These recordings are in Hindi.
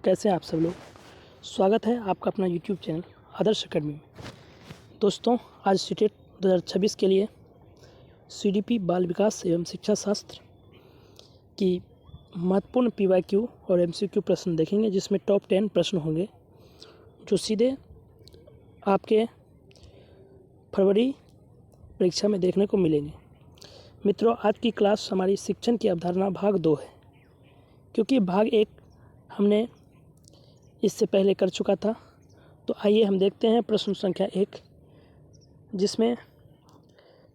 कैसे हैं आप सब लोग। स्वागत है आपका अपना यूट्यूब चैनल आदर्श अकेडमी में। दोस्तों, आज सीटेट 2026 के लिए सीडीपी बाल विकास एवं शिक्षा शास्त्र की महत्वपूर्ण पीवाईक्यू और एमसीक्यू प्रश्न देखेंगे, जिसमें टॉप 10 प्रश्न होंगे जो सीधे आपके फरवरी परीक्षा में देखने को मिलेंगे। मित्रों, आज की क्लास हमारी शिक्षण की अवधारणा भाग 2 है, क्योंकि भाग 1 हमने इससे पहले कर चुका था। तो आइए हम देखते हैं प्रश्न संख्या 1, जिसमें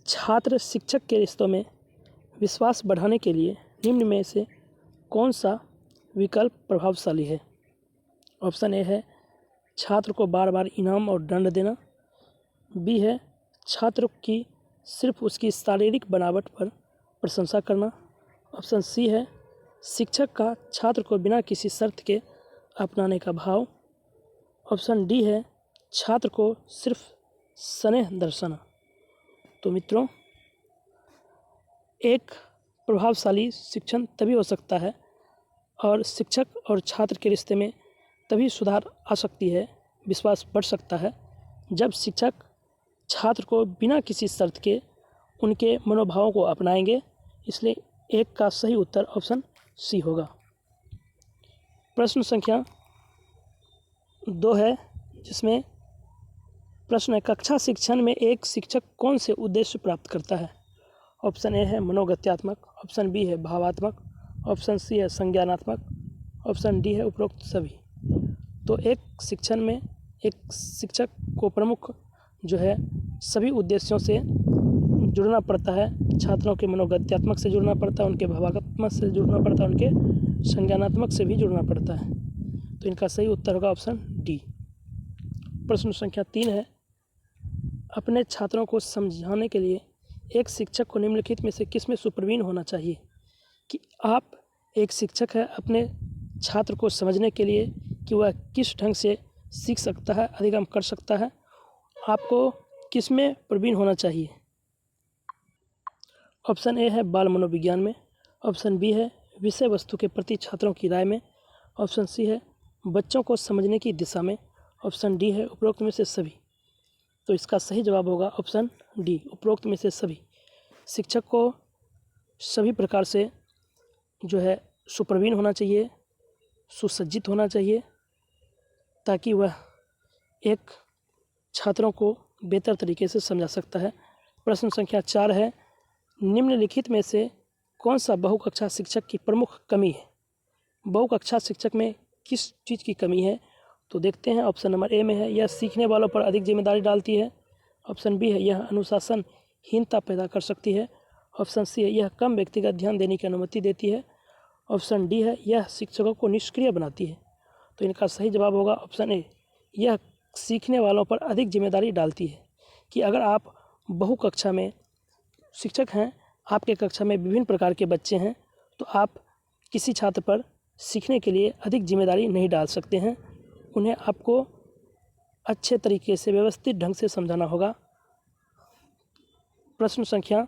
छात्र शिक्षक के रिश्तों में विश्वास बढ़ाने के लिए निम्न में से कौन सा विकल्प प्रभावशाली है। ऑप्शन ए है छात्र को बार बार इनाम और दंड देना। बी है छात्र की सिर्फ उसकी शारीरिक बनावट पर प्रशंसा करना। ऑप्शन सी है शिक्षक का छात्र को बिना किसी शर्त के अपनाने का भाव। ऑप्शन डी है छात्र को सिर्फ स्नेह दर्शाना। तो मित्रों, एक प्रभावशाली शिक्षण तभी हो सकता है और शिक्षक और छात्र के रिश्ते में तभी सुधार आ सकती है, विश्वास बढ़ सकता है, जब शिक्षक छात्र को बिना किसी शर्त के उनके मनोभावों को अपनाएंगे। इसलिए एक का सही उत्तर ऑप्शन सी होगा। प्रश्न संख्या 2 है, जिसमें प्रश्न है कक्षा शिक्षण में एक शिक्षक कौन से उद्देश्य प्राप्त करता है। ऑप्शन ए है मनोगत्यात्मक। ऑप्शन बी है भावात्मक। ऑप्शन सी है संज्ञानात्मक। ऑप्शन डी है उपरोक्त सभी। तो एक शिक्षण में एक शिक्षक को प्रमुख जो है सभी उद्देश्यों से जुड़ना पड़ता है। छात्रों के मनोगत्यात्मक से जुड़ना पड़ता है, उनके भावात्मक से जुड़ना पड़ता है, उनके संज्ञानात्मक से भी जुड़ना पड़ता है। तो इनका सही उत्तर होगा ऑप्शन डी। प्रश्न संख्या 3 है, अपने छात्रों को समझाने के लिए एक शिक्षक को निम्नलिखित में से किसमें सुप्रवीण होना चाहिए। कि आप एक शिक्षक है, अपने छात्र को समझने के लिए कि वह किस ढंग से सीख सकता है, अधिगम कर सकता है, आपको किसमें प्रवीण होना चाहिए। ऑप्शन ए है बाल मनोविज्ञान में। ऑप्शन बी है विषय वस्तु के प्रति छात्रों की राय में। ऑप्शन सी है बच्चों को समझने की दिशा में। ऑप्शन डी है उपरोक्त में से सभी। तो इसका सही जवाब होगा ऑप्शन डी, उपरोक्त में से सभी। शिक्षक को सभी प्रकार से जो है सुप्रवीण होना चाहिए, सुसज्जित होना चाहिए, ताकि वह एक छात्रों को बेहतर तरीके से समझा सकता है। प्रश्न संख्या 4 है, निम्नलिखित में से कौन सा बहुकक्षा शिक्षक की प्रमुख कमी है। बहुकक्षा शिक्षक में किस चीज़ की कमी है, तो देखते हैं। ऑप्शन नंबर ए में है यह सीखने वालों पर अधिक जिम्मेदारी डालती है। ऑप्शन बी है यह अनुशासनहीनता पैदा कर सकती है। ऑप्शन सी है यह कम व्यक्तिगत ध्यान देने की अनुमति देती है। ऑप्शन डी है यह शिक्षकों को निष्क्रिय बनाती है। तो इनका सही जवाब होगा ऑप्शन ए, यह सीखने वालों पर अधिक जिम्मेदारी डालती है। कि अगर आप बहुकक्षा में शिक्षक हैं, आपके कक्षा में विभिन्न प्रकार के बच्चे हैं, तो आप किसी छात्र पर सीखने के लिए अधिक जिम्मेदारी नहीं डाल सकते हैं। उन्हें आपको अच्छे तरीके से व्यवस्थित ढंग से समझाना होगा। प्रश्न संख्या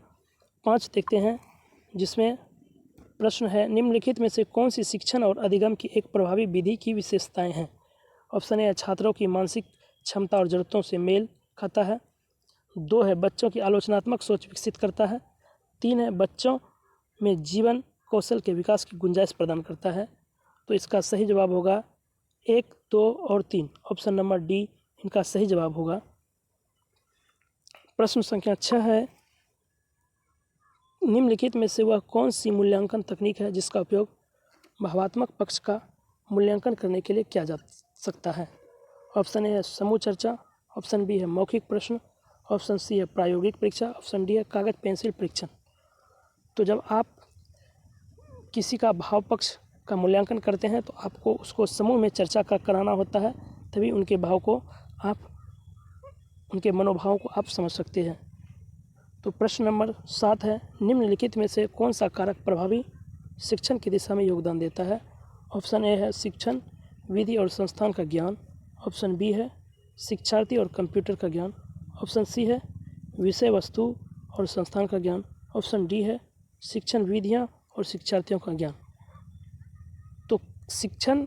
5 देखते हैं, जिसमें प्रश्न है निम्नलिखित में से कौन सी शिक्षण और अधिगम की एक प्रभावी विधि की विशेषताएं हैं। ऑप्शन ए छात्रों की मानसिक क्षमता और ज़रूरतों से मेल खाता है। 2 है बच्चों की आलोचनात्मक सोच विकसित करता है। 3 है बच्चों में जीवन कौशल के विकास की गुंजाइश प्रदान करता है। तो इसका सही जवाब होगा 1, 2 और 3। ऑप्शन नंबर डी इनका सही जवाब होगा। प्रश्न संख्या 6 है, निम्नलिखित में से वह कौन सी मूल्यांकन तकनीक है जिसका उपयोग भावात्मक पक्ष का मूल्यांकन करने के लिए किया जा सकता है। ऑप्शन ए है समूह चर्चा। ऑप्शन बी है मौखिक प्रश्न। ऑप्शन सी है प्रायोगिक परीक्षा। ऑप्शन डी है कागज पेंसिल परीक्षण। तो जब आप किसी का भाव पक्ष का मूल्यांकन करते हैं, तो आपको उसको समूह में चर्चा कराना होता है, तभी उनके भाव को आप उनके मनोभावों को आप समझ सकते हैं। तो प्रश्न नंबर 7 है, निम्नलिखित में से कौन सा कारक प्रभावी शिक्षण की दिशा में योगदान देता है। ऑप्शन ए है शिक्षण विधि और संस्थान का ज्ञान। ऑप्शन बी है शिक्षार्थी और कंप्यूटर का ज्ञान। ऑप्शन सी है विषय वस्तु और संस्थान का ज्ञान। ऑप्शन डी है शिक्षण विधियाँ और शिक्षार्थियों का ज्ञान। तो शिक्षण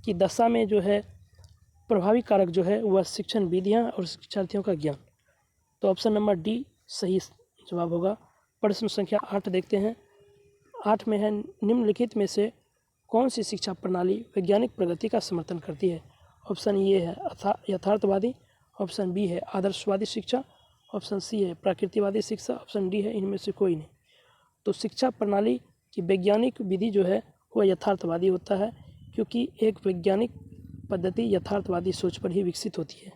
की दशा में जो है प्रभावी कारक जो है वह शिक्षण विधियाँ और शिक्षार्थियों का ज्ञान। तो ऑप्शन नंबर डी सही जवाब होगा। प्रश्न संख्या 8 देखते हैं। 8 में है, निम्नलिखित में से कौन सी शिक्षा प्रणाली वैज्ञानिक प्रगति का समर्थन करती है? ऑप्शन ए है यथार्थवादी, ऑप्शन बी है आदर्शवादी शिक्षा, ऑप्शन सी है प्रकृतिवादी शिक्षा, ऑप्शन डी है इनमें से कोई नहीं। तो शिक्षा प्रणाली की वैज्ञानिक विधि जो है वह यथार्थवादी होता है, क्योंकि एक वैज्ञानिक पद्धति यथार्थवादी सोच पर ही विकसित होती है।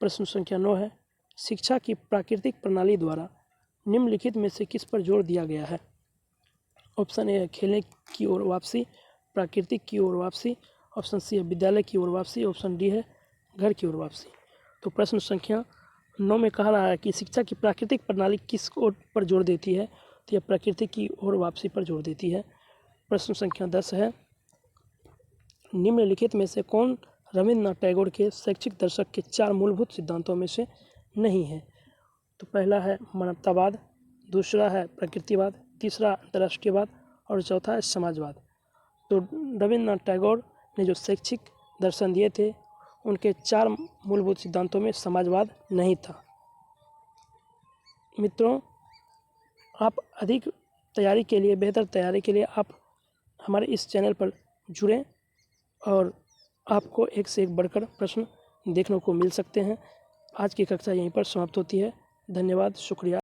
प्रश्न संख्या 9 है, शिक्षा की प्राकृतिक प्रणाली द्वारा निम्नलिखित में से किस पर जोर दिया गया है? ऑप्शन ए है खेलने की ओर वापसी, प्राकृतिक की ओर वापसी, ऑप्शन सी है विद्यालय की ओर वापसी, ऑप्शन डी है घर की ओर वापसी। तो प्रश्न संख्या 9 में कहा रहा है कि शिक्षा की प्राकृतिक प्रणाली किस ओर पर जोर देती है? तो यह प्रकृति की ओर वापसी पर जोर देती है। प्रश्न संख्या 10 है, निम्नलिखित में से कौन रविन्द्रनाथ टैगोर के शैक्षिक दर्शक के 4 मूलभूत सिद्धांतों में से नहीं है? तो पहला है मानवतावाद, दूसरा है प्रकृतिवाद, तीसरा अंतर्राष्ट्रीयवाद और चौथा है समाजवाद। तो रविन्द्रनाथ टैगोर ने जो शैक्षिक दर्शन दिए थे उनके 4 मूलभूत सिद्धांतों में समाजवाद नहीं था। मित्रों, आप अधिक तैयारी के लिए, बेहतर तैयारी के लिए आप हमारे इस चैनल पर जुड़ें और आपको एक से एक बढ़कर प्रश्न देखने को मिल सकते हैं। आज की कक्षा यहीं पर समाप्त होती है। धन्यवाद, शुक्रिया।